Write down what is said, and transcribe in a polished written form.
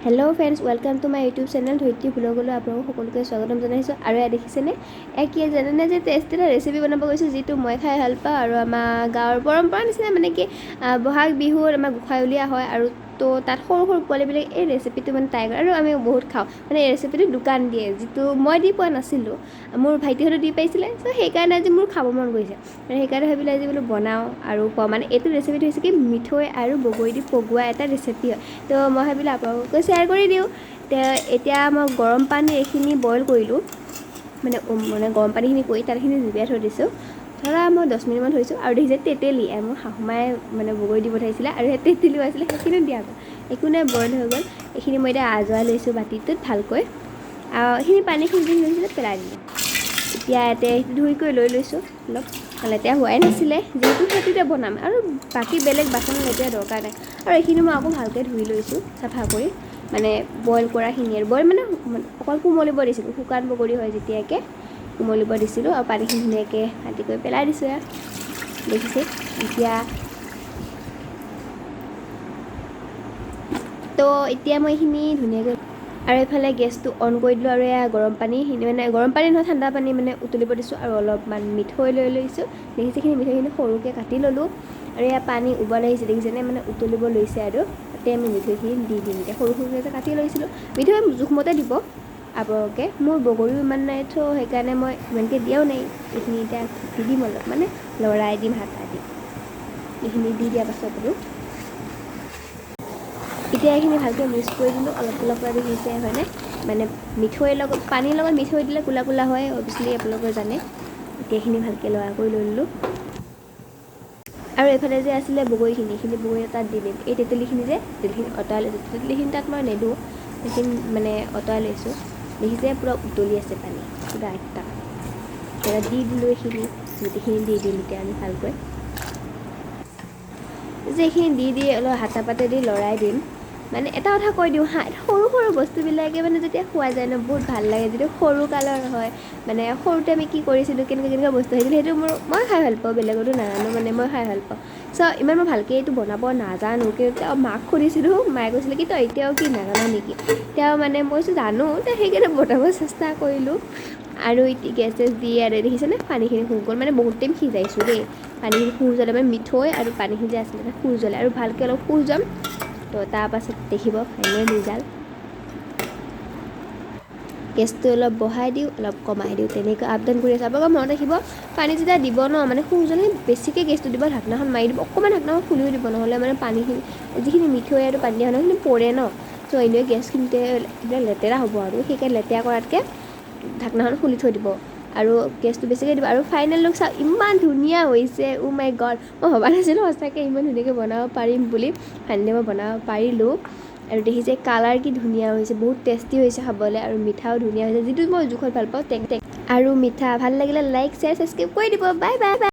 Hello' friends, welcome to my YouTube channel Dharitri ভ্লগলৈ আপোনালোক সকলোকে স্বাগতম জনাইছোঁ। আৰু এয়া দেখিছেনে, কি জানেনে যে টেষ্টি এটা ৰেচিপি বনাব গৈছোঁ, যিটো মই খাই ভাল পাওঁ। আৰু আমাৰ গাঁৱৰ পৰম্পৰা নিচিনা মানে কি বহাগ বিহুত আমাৰ গোঁসাই উলিওৱা হয়, আৰু তো তাত সৰু সৰু পোৱালিবিলাক এই ৰেচিপিটো মানে ট্ৰাই কৰে, আৰু আমি বহুত খাওঁ। মানে এই ৰেচিপিটো দোকান দিয়ে, যিটো মই দি পোৱা নাছিলোঁ, মোৰ ভাইটিহঁতে দি পাইছিলে। চ' সেইকাৰণে আজি মোৰ খাব মন গৈছে, আৰু সেইকাৰণে ভাবিলোঁ আজি বোলো বনাওঁ আৰু কওঁ। মানে এইটো ৰেচিপিটো হৈছে কি মিঠৈ আৰু বগৰী দি পগোৱা এটা ৰেচিপি হয়। তো মই ভাবিলোঁ আপোনালোকে শ্বেয়াৰ কৰি দিওঁ। এতিয়া মই গৰম পানী এইখিনি বইল কৰিলোঁ, মানে গৰম পানীখিনি কৰি তাতখিনি জুবিয়াই থৈ দিছোঁ। ধৰা মই 10 মিনিটমান থৈছোঁ। আৰু দেখিছে তেতেলী, মোৰ শাহুমাই মানে বগৰী দি পঠাইছিলে, আৰু সেই তেতেলীও আছিলে, সেইখিনিও দিয়া গ'ল। একো নাই, বইল হৈ গ'ল। এইখিনি মই এতিয়া আজোৱাই লৈছোঁ বাতিটোত ভালকৈ। এইখিনি পানীখিনি যি হৈছিলে পেলাই দিলোঁ। এতিয়া ইয়াতে ধুই কৰি লৈছোঁ। অলপ লেতেৰা হোৱাই নাছিলে, যিহেতু সেইটোতে বনাম, আৰু বাকী বেলেগ বাচন লেতেৰা দৰকাৰ নাই। আৰু এইখিনি মই আকৌ ভালকৈ ধুই লৈছোঁ চাফা কৰি, মানে বইল কৰাখিনি। আৰু বইল মানে অকল কোমলিব দিছিলোঁ, শুকান বগৰী হয় যেতিয়াকৈ কোমলিব দিছিলোঁ। আৰু পানীখিনি ধুনীয়াকৈ কাটি কৰি পেলাই দিছোঁ। দেখিছে এতিয়া মই এইখিনি ধুনীয়াকৈ, আৰু এইফালে গেছটো অন কৰি দিলোঁ। আৰু এয়া গৰম পানীখিনি, মানে গৰম পানী নহয়, ঠাণ্ডা পানী মানে উতলিব দিছোঁ। আৰু অলপমান মিঠৈ লৈ লৈছোঁ। দেখিছেখিনি মিঠৈখিনি সৰুকৈ কাটি ল'লোঁ। আৰু এয়া পানী উবল আহিছে, দেখিছেনে, মানে উতলিব লৈছে। আৰু তাতে আমি মিঠৈখিনি দি দিম। এতিয়া সৰু সৰুকৈ কাটি লৈছিলোঁ, মিঠৈ জোখমতে দিব আপোনালোকে। মোৰ বগৰীও ইমান নাই, তো সেইকাৰণে মই ইমানকৈ দিয়াও নাই। এইখিনি এতিয়া দি দিম, অলপ মানে লৰাই দিম, হাতা দি। এইখিনি দি দিয়াৰ পাছত আৰু এতিয়া এইখিনি ভালকৈ মিক্স কৰি দিলোঁ। অলপ অলপকৈ দেখিছে হয়নে, মানে মিঠৈৰ লগত, পানীৰ লগত মিঠৈ দিলে কোলা কোলা হয়, অৱশ্যেলি আপোনালোকে জানে। এতিয়া এইখিনি ভালকৈ লৰা কৰি লৈ ল'লোঁ। আৰু এইফালে যে আছিলে বগৰীখিনি, এইখিনি বগৰী তাত দি দিম। এই তেতেলীখিনি যে তেতেলীখিনি অঁতৰাই লৈছোঁ, তেতেলীখিনি তাত মই নিদিওঁ, সেইখিনি মানে আঁতৰাই লৈছোঁ। দেখিছে পূৰা উতলি আছে পানী, পূৰা একদম। এতিয়া দি দিলোঁ এইখিনি, গোটেইখিনি দি দিম এতিয়া আমি ভালকৈ। যে এইখিনি দি অলপ হাতা পাতে দি লৰাই দিম। মানে এটা কথা কৈ দিওঁ হা, সৰু সৰু বস্তুবিলাকে মানে যেতিয়া খোৱা যায় ন, বহুত ভাল লাগে। যিটো সৰু কালৰ হয়, মানে সৰুতে আমি কি কৰিছিলোঁ, কেনেকুৱা বস্তু হৈছিল, সেইটো মই খাই ভাল পাওঁ। বেলেগতো নাজানো, মানে মই খাই ভাল পাওঁ। চ' ইমান মই ভালকৈ এইটো বনাব নাজানো, কিন্তু মাক সুধিছিলোঁ, মায়ে কৈছিলে কি তই এতিয়াও কি নাজানা নেকি। তেওঁ মানে মই জানো, সেইকাৰণে বনাব চেষ্টা কৰিলোঁ। আৰু গেছ দি, আৰু দেখিছেনে পানীখিনি শুহ গ'ল, মানে বহুত টাইম সিজাইছোঁ দেই। পানীখিনি শুহ জ্বলে, মানে মিঠৈ আৰু পানীখিনি যে আছিলে শুহ জ্বলে, আৰু ভালকৈ অলপ শুহ যাম। তো তাৰপাছত দেখিব ফাইনেল ৰিজাল্ট। গেছটো অলপ বঢ়াই দিওঁ, অলপ কমাই দিওঁ, তেনেকৈ আপ ডাউন কৰি আছোঁ। আপোনালোকৰ মনত ৰাখিব, পানী যেতিয়া দিব ন, মানে শুহ জ্বলে বেছিকৈ গেছটো দিব, ঢাকনাখন মাৰি দিব, অকণমান ঢাকনাখন খুলিও দিব, নহ'লে মানে পানীখিনি, যিখিনি মিঠৈ আৰু পানী দিয়া হয় সেইখিনি পৰে ন। চ' এনেও গেছখিনিতে এইবিলাক লেতেৰা হ'ব, আৰু সেইকাৰণে লেতেৰা কৰাতকৈ ঢাকনাখন খুলি থৈ দিব, আৰু গেছটো বেছিকৈ দিব। আৰু ফাইনেল লুক চাওক, ইমান ধুনীয়া হৈছে। অ' মাই গড, মই ভবা নাছিলোঁ সঁচাকৈ ইমান ধুনীয়াকৈ বনাব পাৰিম বুলি। ফাইনেলি মই বনাব পাৰিলোঁ। আৰু দেখিছে কালাৰ কি ধুনীয়া হৈছে, বহুত টেষ্টি হৈছে খাবলৈ, আৰু মিঠাও ধুনীয়া হৈছে, যিটো মই জোখত ভাল পাওঁ। আৰু মিঠা ভাল লাগিলে লাইক, শ্বেয়াৰ, ছাবস্ক্ৰাইব কৰি দিব। Bye bye bye.